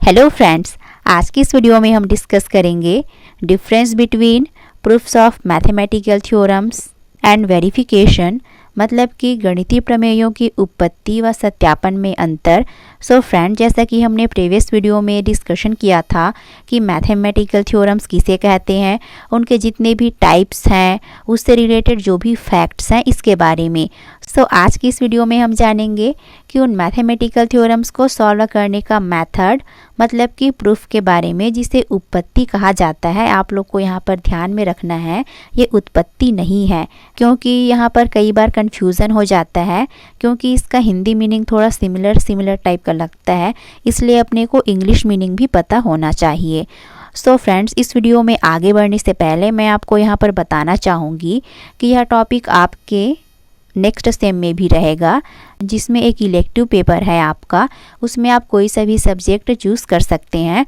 Hello friends, आज की इस वीडियो में हम डिस्कस करेंगे difference between proofs of mathematical theorems and verification, मतलब कि गणितीय प्रमेयों की उत्पत्ति व सत्यापन में अंतर। सो फ्रेंड, जैसा कि हमने प्रीवियस वीडियो में डिस्कशन किया था कि मैथमेटिकल थ्योरम्स किसे कहते हैं, उनके जितने भी टाइप्स हैं, उससे रिलेटेड जो भी फैक्ट्स हैं इसके बारे में। सो आज की इस वीडियो में हम जानेंगे कि उन मैथमेटिकल थ्योरम्स को सॉल्व करने का मेथड, मतलब कि प्रूफ के बारे में, जिसे उत्पत्ति कहा जाता है। आप लोग को यहाँ पर ध्यान में रखना है, ये उत्पत्ति नहीं है, क्योंकि यहाँ पर कई बार कन्फ्यूज़न हो जाता है, क्योंकि इसका हिंदी मीनिंग थोड़ा सिमिलर टाइप का लगता है, इसलिए अपने को इंग्लिश मीनिंग भी पता होना चाहिए। सो फ्रेंड्स, इस वीडियो में आगे बढ़ने से पहले मैं आपको यहाँ पर बताना चाहूँगी कि यह टॉपिक आपके नेक्स्ट सेम में भी रहेगा, जिसमें एक इलेक्टिव पेपर है आपका, उसमें आप कोई सा भी सब्जेक्ट चूज़ कर सकते हैं।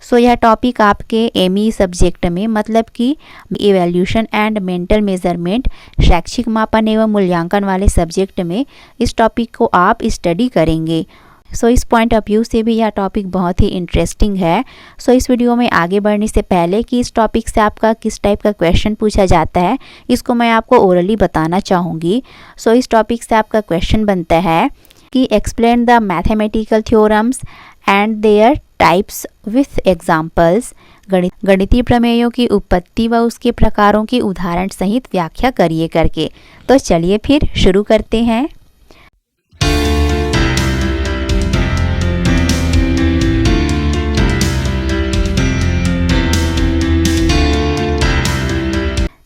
सो यह टॉपिक आपके एमई सब्जेक्ट में, मतलब कि इवैल्यूएशन एंड मेंटल मेजरमेंट, शैक्षिक मापन एवं मूल्यांकन वाले सब्जेक्ट में इस टॉपिक को आप स्टडी करेंगे। सो इस पॉइंट ऑफ व्यू से भी यह टॉपिक बहुत ही इंटरेस्टिंग है। सो इस वीडियो में आगे बढ़ने से पहले कि इस टॉपिक से आपका किस टाइप का क्वेश्चन पूछा जाता है, इसको मैं आपको ओरली बताना चाहूँगी। सो इस टॉपिक से आपका क्वेश्चन बनता है कि explain the mathematical theorems and there types with examples. गणितीय प्रमेयों की उत्पत्ति व उसके प्रकारों की उदाहरण सहित व्याख्या करिए करके। तो चलिए फिर शुरू करते हैं।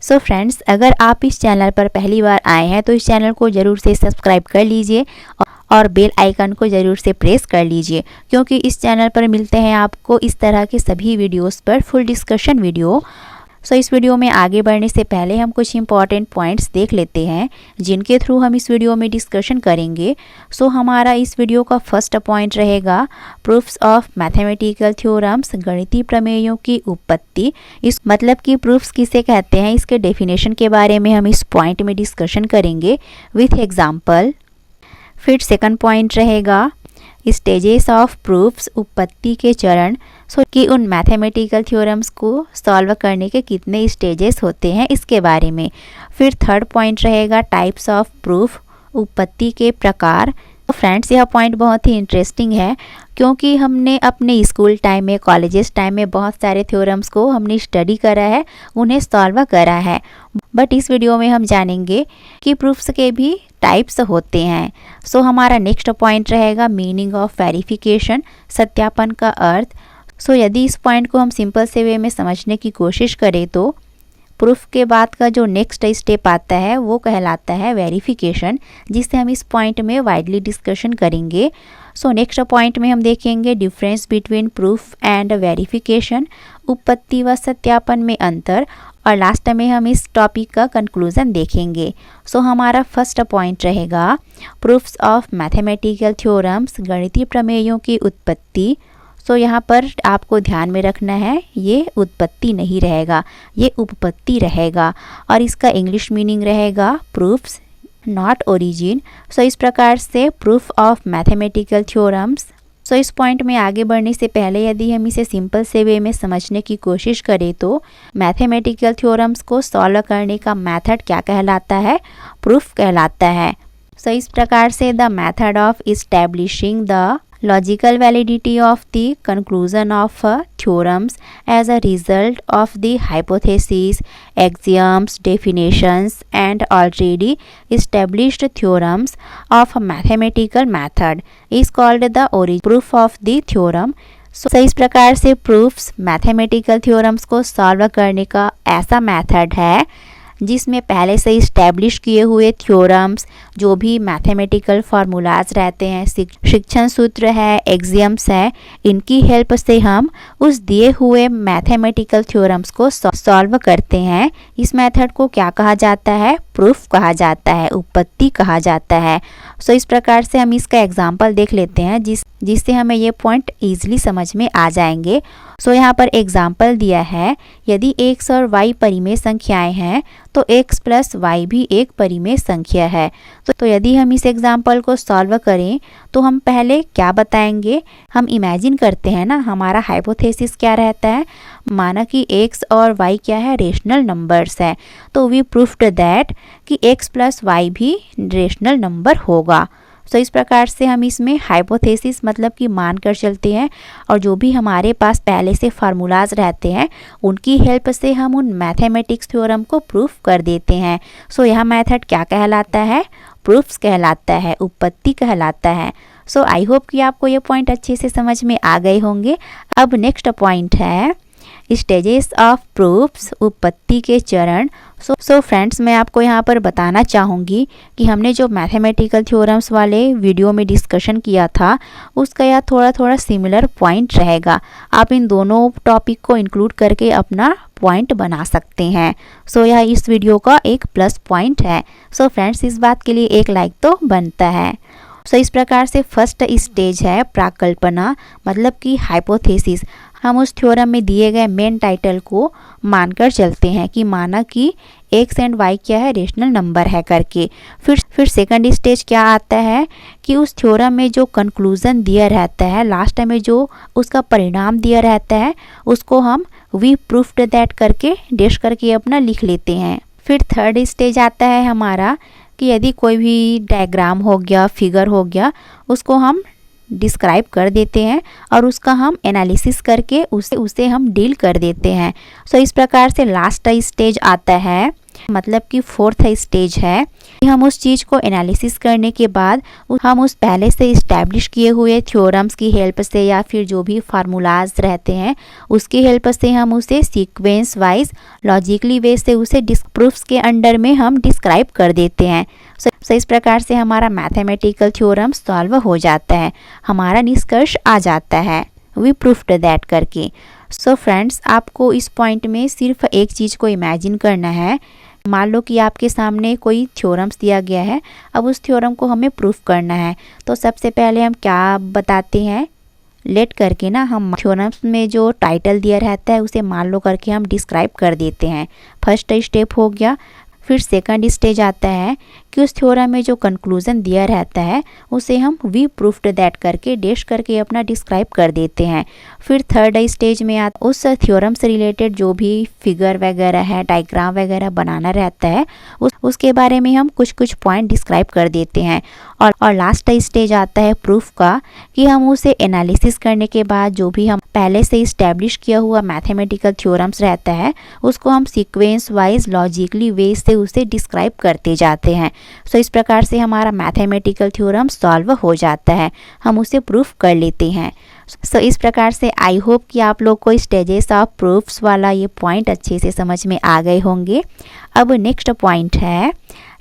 सो फ्रेंड्स, अगर आप इस चैनल पर पहली बार आए हैं तो इस चैनल को ज़रूर से सब्सक्राइब कर लीजिए और बेल आइकन को ज़रूर से प्रेस कर लीजिए, क्योंकि इस चैनल पर मिलते हैं आपको इस तरह के सभी वीडियोस पर फुल डिस्कशन वीडियो। सो इस वीडियो में आगे बढ़ने से पहले हम कुछ इंपॉर्टेंट पॉइंट्स देख लेते हैं, जिनके थ्रू हम इस वीडियो में डिस्कशन करेंगे। सो हमारा इस वीडियो का फर्स्ट पॉइंट रहेगा प्रूफ्स ऑफ मैथमेटिकल थ्योरम्स, गणितीय प्रमेयों की उत्पत्ति। इस मतलब कि प्रूफ्स किसे कहते हैं, इसके डेफिनेशन के बारे में हम इस पॉइंट में डिस्कशन करेंगे विथ एग्जाम्पल। फिर सेकंड पॉइंट रहेगा स्टेजेस ऑफ प्रूफ्स, उत्पत्ति के चरण। सो कि उन मैथमेटिकल थ्योरम्स को सॉल्व करने के कितने स्टेजेस होते हैं, इसके बारे में। फिर थर्ड पॉइंट रहेगा टाइप्स ऑफ प्रूफ, उत्पत्ति के प्रकार। तो फ्रेंड्स, यह पॉइंट बहुत ही इंटरेस्टिंग है, क्योंकि हमने अपने स्कूल टाइम में, कॉलेजेस टाइम में बहुत सारे थ्योरम्स को हमने स्टडी करा है, उन्हें सॉल्व करा है। बट इस वीडियो में हम जानेंगे कि प्रूफ्स के भी टाइप्स होते हैं। सो हमारा नेक्स्ट पॉइंट रहेगा मीनिंग ऑफ वेरिफिकेशन, सत्यापन का अर्थ। सो यदि इस पॉइंट को हम सिंपल से वे में समझने की कोशिश करें तो प्रूफ के बाद का जो नेक्स्ट स्टेप आता है वो कहलाता है वेरिफिकेशन, जिससे हम इस पॉइंट में वाइडली डिस्कशन करेंगे। सो नेक्स्ट पॉइंट में हम देखेंगे difference between proof and verification, उत्पत्ति व सत्यापन में अंतर, और लास्ट में हम इस टॉपिक का कंक्लूजन देखेंगे। सो हमारा फर्स्ट पॉइंट रहेगा प्रूफ्स ऑफ मैथमेटिकल थ्योरम्स, गणितीय प्रमेयों की उत्पत्ति। सो यहाँ पर आपको ध्यान में रखना है, ये उत्पत्ति नहीं रहेगा, ये उपपत्ति रहेगा, और इसका इंग्लिश मीनिंग रहेगा प्रूफ्स नॉट ओरिजिन। सो इस प्रकार से प्रूफ ऑफ मैथमेटिकल थ्योरम्स। सो इस पॉइंट में आगे बढ़ने से पहले यदि हम इसे सिंपल से वे में समझने की कोशिश करें तो मैथमेटिकल थ्योरम्स को सॉल्व करने का मेथड क्या कहलाता है, प्रूफ कहलाता है। सो इस प्रकार से the method of establishing the logical validity of the conclusion of theorems as a result of the hypotheses, axioms, definitions and already established theorems of a mathematical method is called the proof of the theorem. So इस प्रकार से proofs mathematical theorems को solve करने का ऐसा method है जिसमें पहले से इस्टेब्लिश किए हुए थ्योरम्स, जो भी मैथमेटिकल फार्मूलाज रहते हैं, शिक्षण सूत्र है, एक्सियम्स है, इनकी हेल्प से हम उस दिए हुए मैथमेटिकल थ्योरम्स को सॉल्व करते हैं। इस मेथड को क्या कहा जाता है, प्रूफ कहा जाता है, उत्पत्ति कहा जाता है। सो इस प्रकार से हम इसका एग्जाम्पल देख लेते हैं, जिससे हमें ये पॉइंट ईजिली समझ में आ जाएंगे। सो यहाँ पर एग्जाम्पल दिया है, यदि x और y परिमेय संख्याएं हैं तो x प्लस वाई भी एक परिमेय संख्या है। तो यदि हम इस एग्जाम्पल को सॉल्व करें तो हम पहले क्या बताएंगे, हम इमेजिन करते हैं ना हमारा हाइपोथेसिस क्या रहता है, माना कि x और y क्या है, रेशनल नंबर्स है। तो वी प्रूव्ड दैट कि x प्लस वाई भी रेशनल नंबर होगा। तो इस प्रकार से हम इसमें हाइपोथेसिस मतलब कि मान कर चलते हैं और जो भी हमारे पास पहले से फार्मूलाज रहते हैं उनकी हेल्प से हम उन मैथमेटिक्स थ्योरम को प्रूफ कर देते हैं। सो यह मेथड क्या कहलाता है, प्रूफ्स कहलाता है, उत्पत्ति कहलाता है। सो आई होप कि आपको ये पॉइंट अच्छे से समझ में आ गए होंगे। अब नेक्स्ट पॉइंट है स्टेजेस ऑफ प्रूफ्स, उत्पत्ति के चरण। सो फ्रेंड्स, मैं आपको यहाँ पर बताना चाहूँगी कि हमने जो मैथमेटिकल थ्योरम्स वाले वीडियो में डिस्कशन किया था उसका यह थोड़ा सिमिलर पॉइंट रहेगा। आप इन दोनों टॉपिक को इंक्लूड करके अपना पॉइंट बना सकते हैं। सो यह इस वीडियो का एक प्लस पॉइंट है। सो फ्रेंड्स, इस बात के लिए एक लाइक तो बनता है। सो इस प्रकार से फर्स्ट स्टेज है प्राकल्पना मतलब कि हाइपोथेसिस। हम उस थ्योरम में दिए गए मेन टाइटल को मानकर चलते हैं कि माना कि x एंड y क्या है, रेशनल नंबर है करके। फिर सेकंड स्टेज क्या आता है कि उस थ्योरम में जो कंक्लूजन दिया रहता है, लास्ट में जो उसका परिणाम दिया रहता है उसको हम वी प्रूफ्ड दैट करके डैश करके अपना लिख लेते हैं। फिर थर्ड स्टेज आता है हमारा कि यदि कोई भी डायग्राम हो गया, फिगर हो गया, उसको हम डिस्क्राइब कर देते हैं और उसका हम एनालिसिस करके उसे हम डील कर देते हैं। सो इस प्रकार से लास्ट स्टेज आता है मतलब कि फोर्थ स्टेज है कि हम उस चीज़ को एनालिसिस करने के बाद हम उस पहले से इस्टेब्लिश किए हुए थ्योरम्स की हेल्प से या फिर जो भी फार्मूलाज रहते हैं उसकी हेल्प से हम उसे सीक्वेंस वाइज लॉजिकली वे से उसे प्रूफ्स के अंडर में हम डिस्क्राइब कर देते हैं। सो इस प्रकार से हमारा मैथमेटिकल थ्योरम सॉल्व हो जाता है, हमारा निष्कर्ष आ जाता है वी प्रूफ्ड दैट करके। सो फ्रेंड्स, आपको इस पॉइंट में सिर्फ एक चीज़ को इमेजिन करना है। मान लो कि आपके सामने कोई थ्योरम्स दिया गया है, अब उस थ्योरम को हमें प्रूफ करना है। तो सबसे पहले हम क्या बताते हैं, लेट करके ना हम थ्योरम्स में जो टाइटल दिया रहता है उसे मान लो करके हम डिस्क्राइब कर देते हैं। फर्स्ट स्टेप हो गया। फिर सेकंड स्टेज आता है कि उस थ्योरम में जो कंक्लूजन दिया रहता है उसे हम वी प्रूफ्ड दैट करके डैश करके अपना डिस्क्राइब कर देते हैं। फिर थर्ड स्टेज में उस थ्योरम से रिलेटेड जो भी फिगर वगैरह है, डायग्राम वगैरह बनाना रहता है उसके बारे में हम कुछ पॉइंट डिस्क्राइब कर देते हैं। और लास्ट स्टेज आता है प्रूफ का कि हम उसे एनालिसिस करने के बाद जो भी हम पहले से इस्टेब्लिश किया हुआ मैथमेटिकल थ्योरम्स रहता है उसको हम सीक्वेंस वाइज लॉजिकली वे से उसे डिस्क्राइब करते जाते हैं। सो इस प्रकार से हमारा मैथमेटिकल थ्योरम सॉल्व हो जाता है, हम उसे प्रूफ कर लेते हैं। सो इस प्रकार से आई होप कि आप लोग को स्टेजेस ऑफ प्रूफ्स वाला ये पॉइंट अच्छे से समझ में आ गए होंगे। अब नेक्स्ट पॉइंट है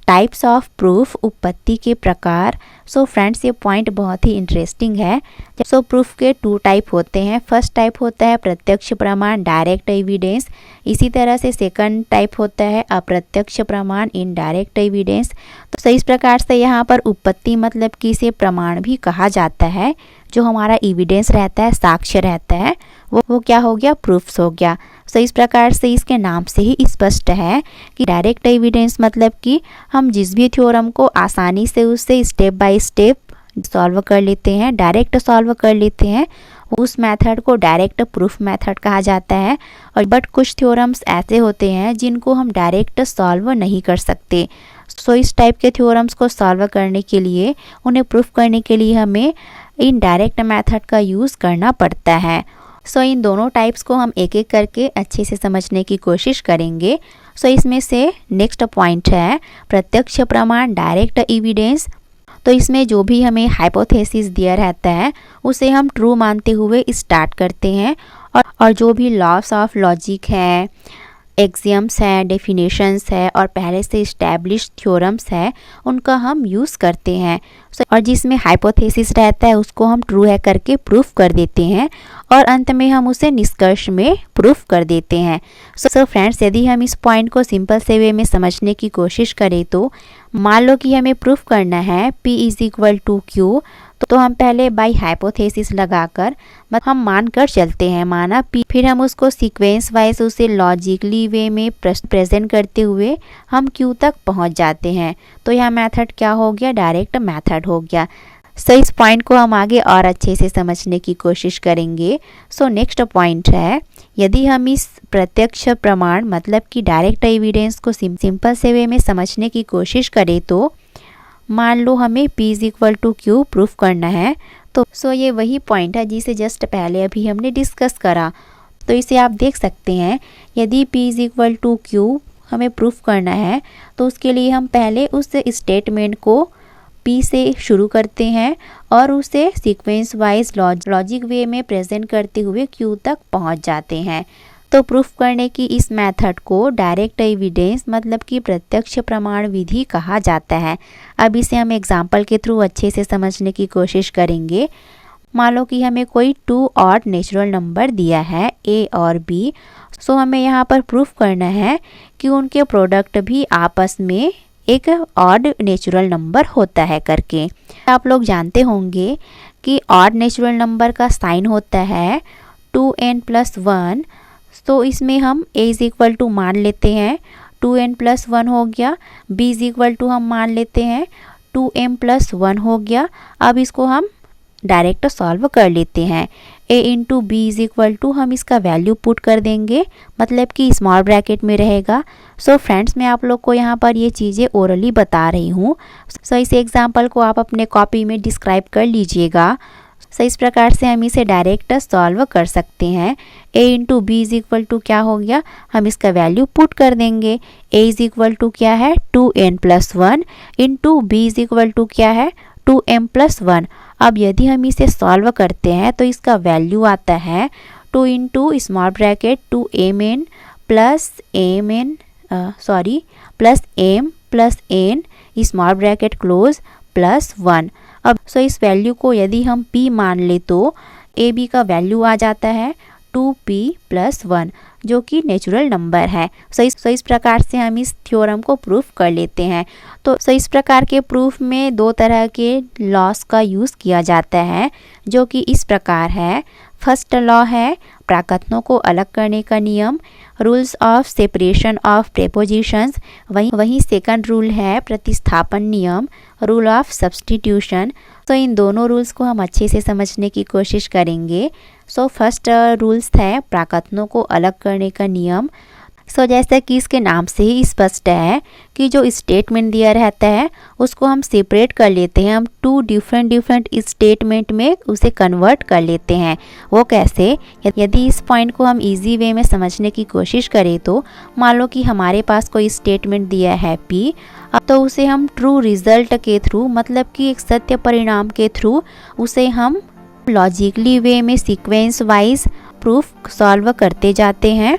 टाइप्स ऑफ प्रूफ, उत्पत्ति के प्रकार। सो फ्रेंड्स, ये पॉइंट बहुत ही इंटरेस्टिंग है। सो प्रूफ के 2 टाइप होते हैं। फर्स्ट टाइप होता है प्रत्यक्ष प्रमाण, डायरेक्ट एविडेंस। इसी तरह से सेकंड टाइप होता है अप्रत्यक्ष प्रमाण, इनडायरेक्ट एविडेंस। तो इस प्रकार से यहाँ पर उत्पत्ति मतलब कि इसे प्रमाण भी कहा जाता है। जो हमारा एविडेंस रहता है, साक्ष्य रहता है, वो क्या हो गया, प्रूफ्स हो गया। सो इस प्रकार से इसके नाम से ही स्पष्ट है कि डायरेक्ट एविडेंस मतलब कि हम जिस भी थ्योरम को आसानी से उससे स्टेप बाय स्टेप सॉल्व कर लेते हैं, डायरेक्ट सॉल्व कर लेते हैं, उस मेथड को डायरेक्ट प्रूफ मेथड कहा जाता है। और बट कुछ थ्योरम्स ऐसे होते हैं जिनको हम डायरेक्ट सॉल्व नहीं कर सकते। सो इस टाइप के थ्योरम्स को सॉल्व करने के लिए, उन्हें प्रूफ करने के लिए हमें इनडायरेक्ट मेथड का यूज़ करना पड़ता है। सो इन दोनों टाइप्स को हम एक एक करके अच्छे से समझने की कोशिश करेंगे। सो इसमें से नेक्स्ट पॉइंट है प्रत्यक्ष प्रमाण, डायरेक्ट एविडेंस। तो इसमें जो भी हमें हाइपोथेसिस दिया रहता है उसे हम ट्रू मानते हुए स्टार्ट करते हैं और जो भी लॉस ऑफ लॉजिक है, एक्सियम्स है, डेफिनेशंस है और पहले से इस्टेब्लिश थ्योरम्स है उनका हम यूज़ करते हैं। और जिसमें हाइपोथेसिस रहता है उसको हम ट्रू है करके प्रूफ कर देते हैं और अंत में हम उसे निष्कर्ष में प्रूफ कर देते हैं। सो फ्रेंड्स, यदि हम इस पॉइंट को सिंपल से वे में समझने की कोशिश करें तो मान लो कि हमें प्रूफ करना है P = Q, तो हम पहले बाय हाइपोथेसिस लगाकर हम मान कर चलते हैं, माना P, फिर हम उसको सीक्वेंस वाइज उसे लॉजिकली वे में प्रेजेंट करते हुए हम Q तक पहुंच जाते हैं। तो यह मेथड क्या हो गया, डायरेक्ट मेथड हो गया। सो इस पॉइंट को हम आगे और अच्छे से समझने की कोशिश करेंगे। सो नेक्स्ट पॉइंट है, यदि हम इस प्रत्यक्ष प्रमाण मतलब कि डायरेक्ट एविडेंस को सिंपल से वे में समझने की कोशिश करें तो मान लो हमें P = Q प्रूफ करना है। तो ये वही पॉइंट है जिसे जस्ट पहले अभी हमने डिस्कस करा। तो इसे आप देख सकते हैं, यदि P = Q हमें प्रूफ करना है तो उसके लिए हम पहले उस स्टेटमेंट को P से शुरू करते हैं और उसे सीक्वेंस वाइज लॉजिक वे में प्रेजेंट करते हुए Q तक पहुंच जाते हैं। तो प्रूफ करने की इस मेथड को डायरेक्ट एविडेंस मतलब कि प्रत्यक्ष प्रमाण विधि कहा जाता है। अब इसे हम एग्जाम्पल के थ्रू अच्छे से समझने की कोशिश करेंगे। मान लो कि हमें कोई 2 ऑड नेचुरल नंबर दिया है A और B। सो हमें यहाँ पर प्रूफ करना है कि उनके प्रोडक्ट भी आपस में एक ऑड नेचुरल नंबर होता है करके। आप लोग जानते होंगे कि ऑड नेचुरल नंबर का साइन होता है 2n+1। तो इसमें हम A = मान लेते हैं 2n+1 हो गया, B = हम मान लेते हैं 2m+1 हो गया। अब इसको हम डायरेक्ट सॉल्व कर लेते हैं। A × B = हम इसका वैल्यू पुट कर देंगे, मतलब कि स्मॉल ब्रैकेट में रहेगा। सो फ्रेंड्स, मैं आप लोग को यहाँ पर ये चीज़ें ओरली बता रही हूँ। सो इस एग्जाम्पल को आप अपने कॉपी में डिस्क्राइब कर लीजिएगा। सो इस प्रकार से हम इसे डायरेक्ट सॉल्व कर सकते हैं। A × B = क्या हो गया, हम इसका वैल्यू पुट कर देंगे। A = क्या है 2n+1 × B = क्या है 2m+1। अब यदि हम इसे सॉल्व करते हैं तो इसका वैल्यू आता है 2 × small bracket 2mn plus m plus n small bracket close plus 1। अब सो इस वैल्यू को यदि हम P मान ले तो AB का वैल्यू आ जाता है 2p+1 जो कि नेचुरल नंबर है। सो इस प्रकार से हम इस थ्योरम को प्रूफ कर लेते हैं। तो इस प्रकार के प्रूफ में 2 तरह के लॉस का यूज़ किया जाता है, जो कि इस प्रकार है। फर्स्ट लॉ है प्राकथनों को अलग करने का नियम, rules of separation of prepositions. वहीं सेकंड रूल है प्रतिस्थापन नियम, रूल ऑफ सब्स्टिट्यूशन। तो इन दोनों रूल्स को हम अच्छे से समझने की कोशिश करेंगे। सो फर्स्ट रूल्स है प्राकथनों को अलग करने का नियम। सो जैसा कि इसके नाम से ही स्पष्ट है कि जो स्टेटमेंट दिया रहता है उसको हम सेपरेट कर लेते हैं, हम 2 डिफरेंट स्टेटमेंट में उसे कन्वर्ट कर लेते हैं। वो कैसे, यदि इस पॉइंट को हम इजी वे में समझने की कोशिश करें तो मान लो कि हमारे पास कोई स्टेटमेंट दिया है P। अब तो उसे हम ट्रू रिजल्ट के थ्रू मतलब कि एक सत्य परिणाम के थ्रू उसे हम लॉजिकली वे में सीक्वेंस वाइज प्रूफ सॉल्व करते जाते हैं,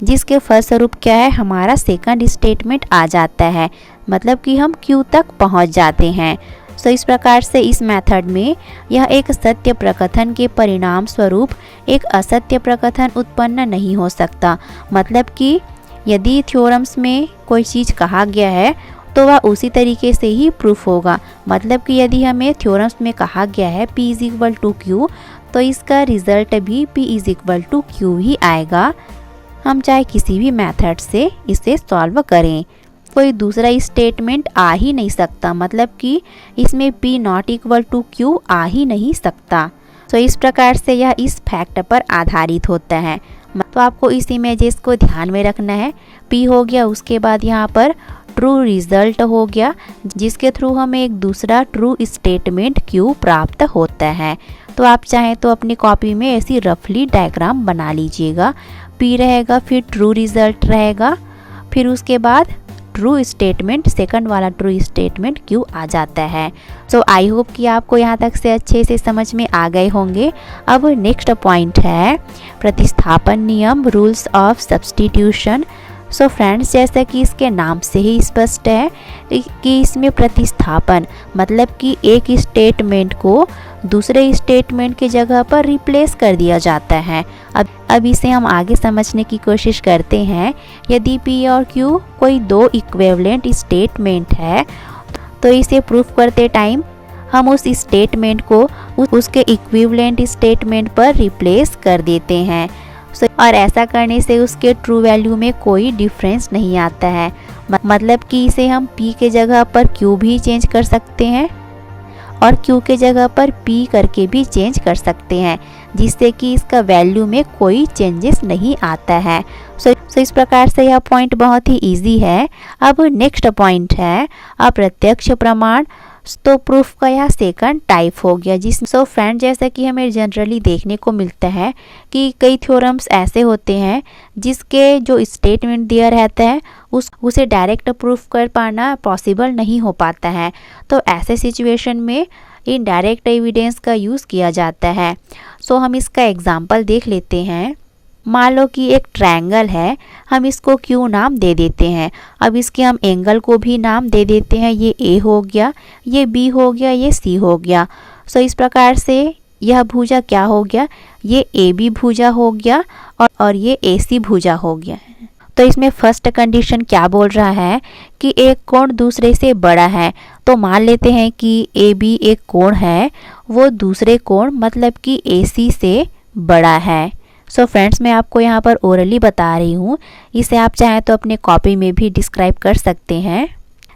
जिसके फलस्वरूप क्या है हमारा सेकंड स्टेटमेंट आ जाता है, मतलब कि हम Q तक पहुंच जाते हैं। सो इस प्रकार से इस मेथड में यह एक सत्य प्रकथन के परिणाम स्वरूप एक असत्य प्रकथन उत्पन्न नहीं हो सकता। मतलब कि यदि थ्योरम्स में कोई चीज़ कहा गया है तो वह उसी तरीके से ही प्रूफ होगा। मतलब कि यदि हमें थ्योरम्स में कहा गया है P = Q तो इसका रिजल्ट भी P = Q ही आएगा, हम चाहे किसी भी मेथड से इसे सॉल्व करें। कोई दूसरा स्टेटमेंट आ ही नहीं सकता, मतलब कि इसमें P ≠ Q आ ही नहीं सकता। तो इस प्रकार से यह इस फैक्ट पर आधारित होता है। तो आपको इस इमेजेस को ध्यान में रखना है। P हो गया, उसके बाद यहाँ पर ट्रू रिजल्ट हो गया, जिसके थ्रू हमें एक दूसरा ट्रू स्टेटमेंट Q प्राप्त होता है। तो आप चाहें तो अपनी कॉपी में ऐसी रफली डायग्राम बना लीजिएगा। P रहेगा, फिर ट्रू रिजल्ट रहेगा, फिर उसके बाद ट्रू स्टेटमेंट, सेकंड वाला ट्रू स्टेटमेंट Q आ जाता है। सो आई होप कि आपको यहाँ तक से अच्छे से समझ में आ गए होंगे। अब नेक्स्ट पॉइंट है प्रतिस्थापन नियम, rules of substitution. So friends, जैसा कि इसके नाम से ही स्पष्ट है कि इसमें प्रतिस्थापन मतलब कि एक स्टेटमेंट को दूसरे स्टेटमेंट की जगह पर रिप्लेस कर दिया जाता है। अब इसे हम आगे समझने की कोशिश करते हैं। यदि P और Q कोई 2 इक्विवेलेंट स्टेटमेंट है तो इसे प्रूफ करते टाइम हम उस स्टेटमेंट को उसके इक्विवेलेंट स्टेटमेंट पर रिप्लेस कर देते हैं। और ऐसा करने से उसके ट्रू वैल्यू में कोई डिफरेंस नहीं आता है। मतलब कि इसे हम P के जगह पर Q भी चेंज कर सकते हैं और Q के जगह पर P करके भी चेंज कर सकते हैं, जिससे कि इसका वैल्यू में कोई चेंजेस नहीं आता है। सो इस प्रकार से यह पॉइंट बहुत ही इजी है। अब नेक्स्ट पॉइंट है अप्रत्यक्ष प्रमाण। तो प्रूफ का यह सेकंड टाइप हो गया। सो फ्रेंड, जैसा कि हमें जनरली देखने को मिलता है कि कई थ्योरम्स ऐसे होते हैं जिसके जो स्टेटमेंट दिया रहता है उसे डायरेक्ट प्रूफ कर पाना पॉसिबल नहीं हो पाता है। तो ऐसे सिचुएशन में इनडायरेक्ट एविडेंस का यूज़ किया जाता है। सो हम इसका एग्जाम्पल देख लेते हैं। मान लो कि एक ट्रायंगल है, हम इसको Q नाम दे देते हैं। अब इसके हम एंगल को भी नाम दे देते हैं। ये A हो गया, ये B हो गया, ये C हो गया। सो इस प्रकार से यह भुजा क्या हो गया, ये AB भुजा हो गया और ये AC भुजा हो गया। तो इसमें फर्स्ट कंडीशन क्या बोल रहा है कि एक कोण दूसरे से बड़ा है। तो मान लेते हैं कि AB एक कोण है, वो दूसरे कोण मतलब कि AC से बड़ा है। सो फ्रेंड्स, मैं आपको यहाँ पर ओरली बता रही हूँ, इसे आप चाहें तो अपने कॉपी में भी डिस्क्राइब कर सकते हैं।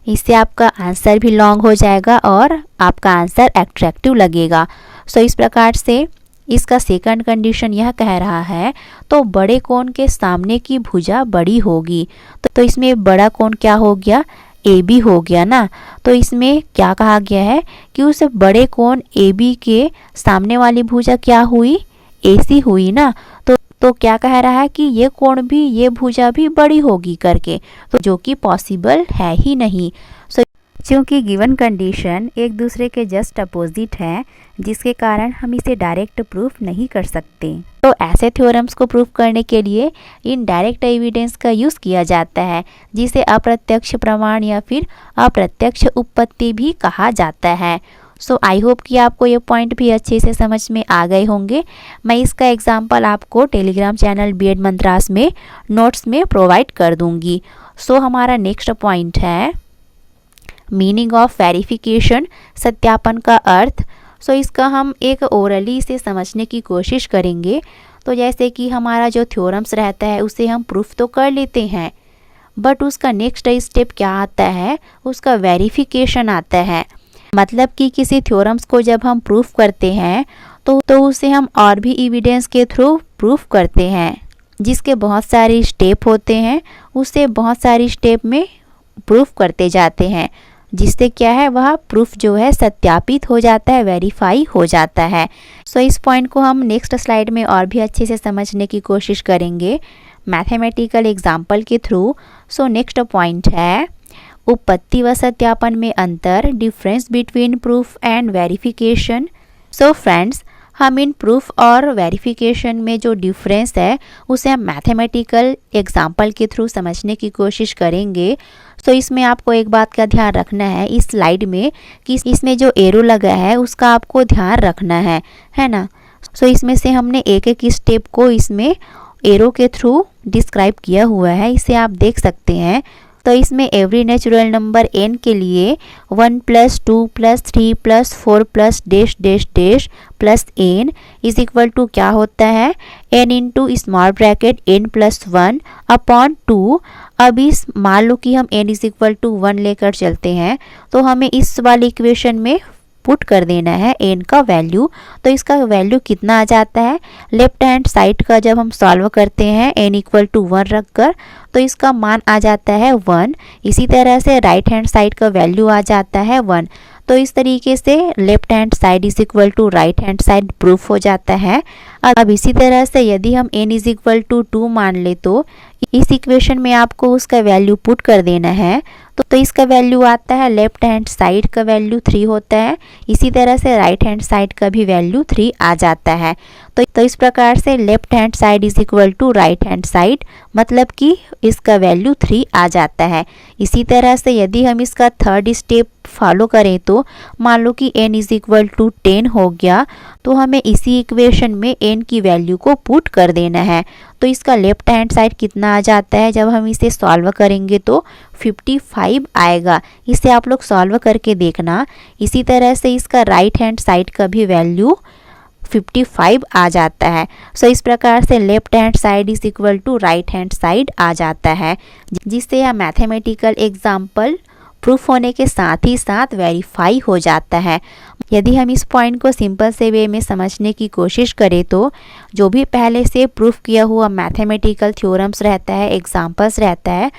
इससे आपका आंसर भी लॉन्ग हो जाएगा और आपका आंसर अट्रैक्टिव लगेगा। सो इस प्रकार से इसका सेकंड कंडीशन यह कह रहा है तो बड़े कोण के सामने की भुजा बड़ी होगी। तो इसमें बड़ा कोण क्या हो गया, AB हो गया ना। तो इसमें क्या कहा गया है कि उस बड़े कोण AB के सामने वाली भुजा क्या हुई, AC हुई ना। तो क्या कह रहा है कि ये कोण भी, ये भुजा भी बड़ी होगी करके, तो जो कि पॉसिबल है ही नहीं। सो क्योंकि गिवन कंडीशन एक दूसरे के जस्ट अपोजिट है, जिसके कारण हम इसे डायरेक्ट प्रूफ नहीं कर सकते। तो ऐसे थ्योरम्स को प्रूफ करने के लिए इनडायरेक्ट एविडेंस का यूज़ किया जाता है, जिसे अप्रत्यक्ष प्रमाण या फिर अप्रत्यक्ष उत्पत्ति भी कहा जाता है। सो आई होप कि आपको ये पॉइंट भी अच्छे से समझ में आ गए होंगे। मैं इसका एग्जांपल आपको टेलीग्राम चैनल B.Ed मंत्रास में नोट्स में प्रोवाइड कर दूंगी। सो हमारा नेक्स्ट पॉइंट है मीनिंग ऑफ वेरिफिकेशन, सत्यापन का अर्थ। सो इसका हम एक ओरली से समझने की कोशिश करेंगे। तो जैसे कि हमारा जो थ्योरम्स रहता है उसे हम प्रूफ तो कर लेते हैं, बट उसका नेक्स्ट स्टेप क्या आता है, उसका वेरिफिकेशन आता है। मतलब कि किसी थ्योरम्स को जब हम प्रूफ करते हैं तो उसे हम और भी एविडेंस के थ्रू प्रूफ करते हैं, जिसके बहुत सारे स्टेप होते हैं, उससे बहुत सारी स्टेप में प्रूफ करते जाते हैं, जिससे क्या है वह प्रूफ जो है सत्यापित हो जाता है, वेरीफाई हो जाता है। सो इस पॉइंट को हम नेक्स्ट स्लाइड में और भी अच्छे से समझने की कोशिश करेंगे मैथमेटिकल एग्जाम्पल के थ्रू। सो नेक्स्ट पॉइंट है उत्पत्ति व सत्यापन में अंतर, difference between proof and verification. So friends, हम इन प्रूफ और वेरिफिकेशन में जो डिफरेंस है उसे हम मैथमेटिकल एग्जाम्पल के थ्रू समझने की कोशिश करेंगे। सो इसमें आपको एक बात का ध्यान रखना है इस स्लाइड में कि इसमें जो एरो लगा है उसका आपको ध्यान रखना है ना। सो इसमें से हमने एक एक स्टेप को इसमें एरो के थ्रू डिस्क्राइब किया हुआ है, इसे आप देख सकते हैं। तो इसमें एवरी नेचुरल नंबर n के लिए 1 + 2 + 3 + 4 + dash dash dash plus n is equal to क्या होता है, n into small bracket n + 1 upon 2। अब इस मान लो कि हम n इज इक्वल टू 1 लेकर चलते हैं, तो हमें इस वाली इक्वेशन में पुट कर देना है n का वैल्यू। तो इसका वैल्यू कितना आ जाता है, लेफ्ट हैंड साइड का जब हम सॉल्व करते हैं n इक्वल टू 1 रख कर, तो इसका मान आ जाता है 1। इसी तरह से राइट हैंड साइड का वैल्यू आ जाता है 1। तो इस तरीके से left hand side is equal to right hand side proof हो जाता है। अब इसी तरह से यदि हम n इज इक्वल टू 2 मान ले तो इस इक्वेशन में आपको उसका वैल्यू पुट कर देना है। तो इसका वैल्यू आता है, लेफ्ट हैंड साइड का वैल्यू 3 होता है, इसी तरह से राइट हैंड साइड का भी वैल्यू 3 आ जाता है। तो इस प्रकार से left hand side is equal to right hand side, मतलब कि इसका वैल्यू 3 आ जाता है। इसी तरह से यदि हम इसका थर्ड स्टेप फॉलो करें तो मान लो कि n इज इक्वल टू 10 हो गया, तो हमें इसी इक्वेशन में n की वैल्यू को पुट कर देना है। तो इसका लेफ्ट हैंड साइड कितना आ जाता है, जब हम इसे सॉल्व करेंगे तो 55 आएगा। इसे आप लोग सॉल्व करके देखना। इसी तरह से इसका राइट हैंड साइड का भी वैल्यू 55 आ जाता है। सो इस प्रकार से left hand side is equal to right hand side आ जाता है, जिससे यह मैथमेटिकल एग्जाम्पल प्रूफ होने के साथ ही साथ वेरीफाई हो जाता है। यदि हम इस पॉइंट को सिंपल से वे में समझने की कोशिश करें तो जो भी पहले से प्रूफ किया हुआ मैथमेटिकल थ्योरम्स रहता है, एग्जाम्पल्स रहता है,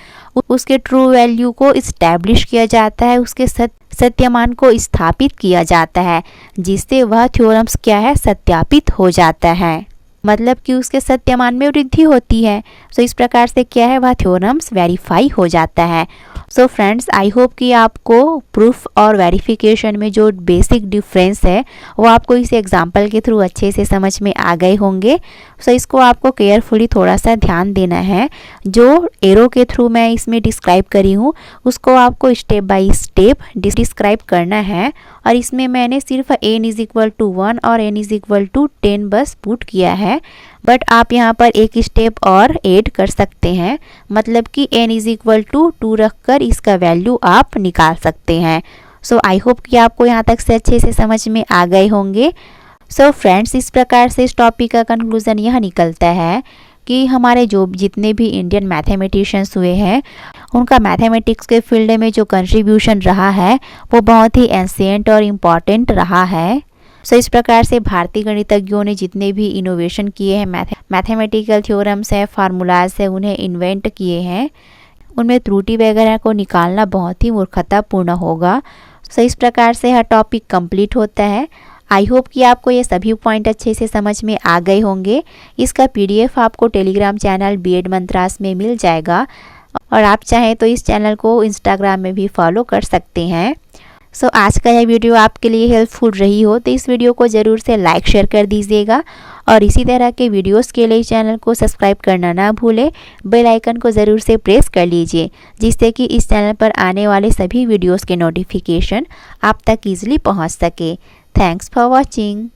उसके ट्रू वैल्यू को इस्टेब्लिश किया जाता है, उसके सत्यमान को स्थापित किया जाता है, जिससे वह थ्योरम्स क्या है, सत्यापित हो जाता है, मतलब कि उसके सत्यमान में वृद्धि होती है। सो इस प्रकार से क्या है, वह थ्योरम्स वेरीफाई हो जाता है। सो फ्रेंड्स, आई होप कि आपको प्रूफ और वेरिफिकेशन में जो बेसिक डिफरेंस है वो आपको इस एग्जाम्पल के थ्रू अच्छे से समझ में आ गए होंगे। सो इसको आपको केयरफुली थोड़ा सा ध्यान देना है। जो एरो के थ्रू मैं इसमें डिस्क्राइब करी हूँ उसको आपको स्टेप बाय स्टेप डिस्क्राइब करना है, और इसमें मैंने सिर्फ n इज इक्वल टू 1 और n इज इक्वल टू 10 बस पुट किया है, बट आप यहाँ पर एक स्टेप और ऐड कर सकते हैं, मतलब कि n इज इक्वल टू 2 रखकर इसका वैल्यू आप निकाल सकते हैं। सो आई होप कि आपको यहाँ तक से अच्छे से समझ में आ गए होंगे। सो फ्रेंड्स, इस प्रकार से इस टॉपिक का कंक्लूजन यह निकलता है कि हमारे जो जितने भी इंडियन मैथमेटिशियंस हुए हैं उनका मैथमेटिक्स के फील्ड में जो कंट्रीब्यूशन रहा है वो बहुत ही एंशिएंट और इम्पॉर्टेंट रहा है। सो इस प्रकार से भारतीय गणितज्ञों ने जितने भी इनोवेशन किए हैं, मैथमेटिकल थ्योरम्स हैं, फार्मूलाज हैं, उन्हें इन्वेंट किए हैं, उनमें त्रुटि वगैरह को निकालना बहुत ही मूर्खतापूर्ण होगा। सो इस प्रकार से हर टॉपिक कंप्लीट होता है। आई होप कि आपको ये सभी पॉइंट अच्छे से समझ में आ गए होंगे। इसका PDF आपको टेलीग्राम चैनल B.Ed मंत्रास में मिल जाएगा, और आप चाहें तो इस चैनल को इंस्टाग्राम में भी फॉलो कर सकते हैं। सो आज का यह वीडियो आपके लिए हेल्पफुल रही हो तो इस वीडियो को ज़रूर से लाइक शेयर कर दीजिएगा, और इसी तरह के वीडियोस के लिए चैनल को सब्सक्राइब करना ना भूलें। बेल आइकन को ज़रूर से प्रेस कर लीजिए, जिससे कि इस चैनल पर आने वाले सभी वीडियोस के नोटिफिकेशन आप तक ईजिली पहुंच सके। Thanks for watching.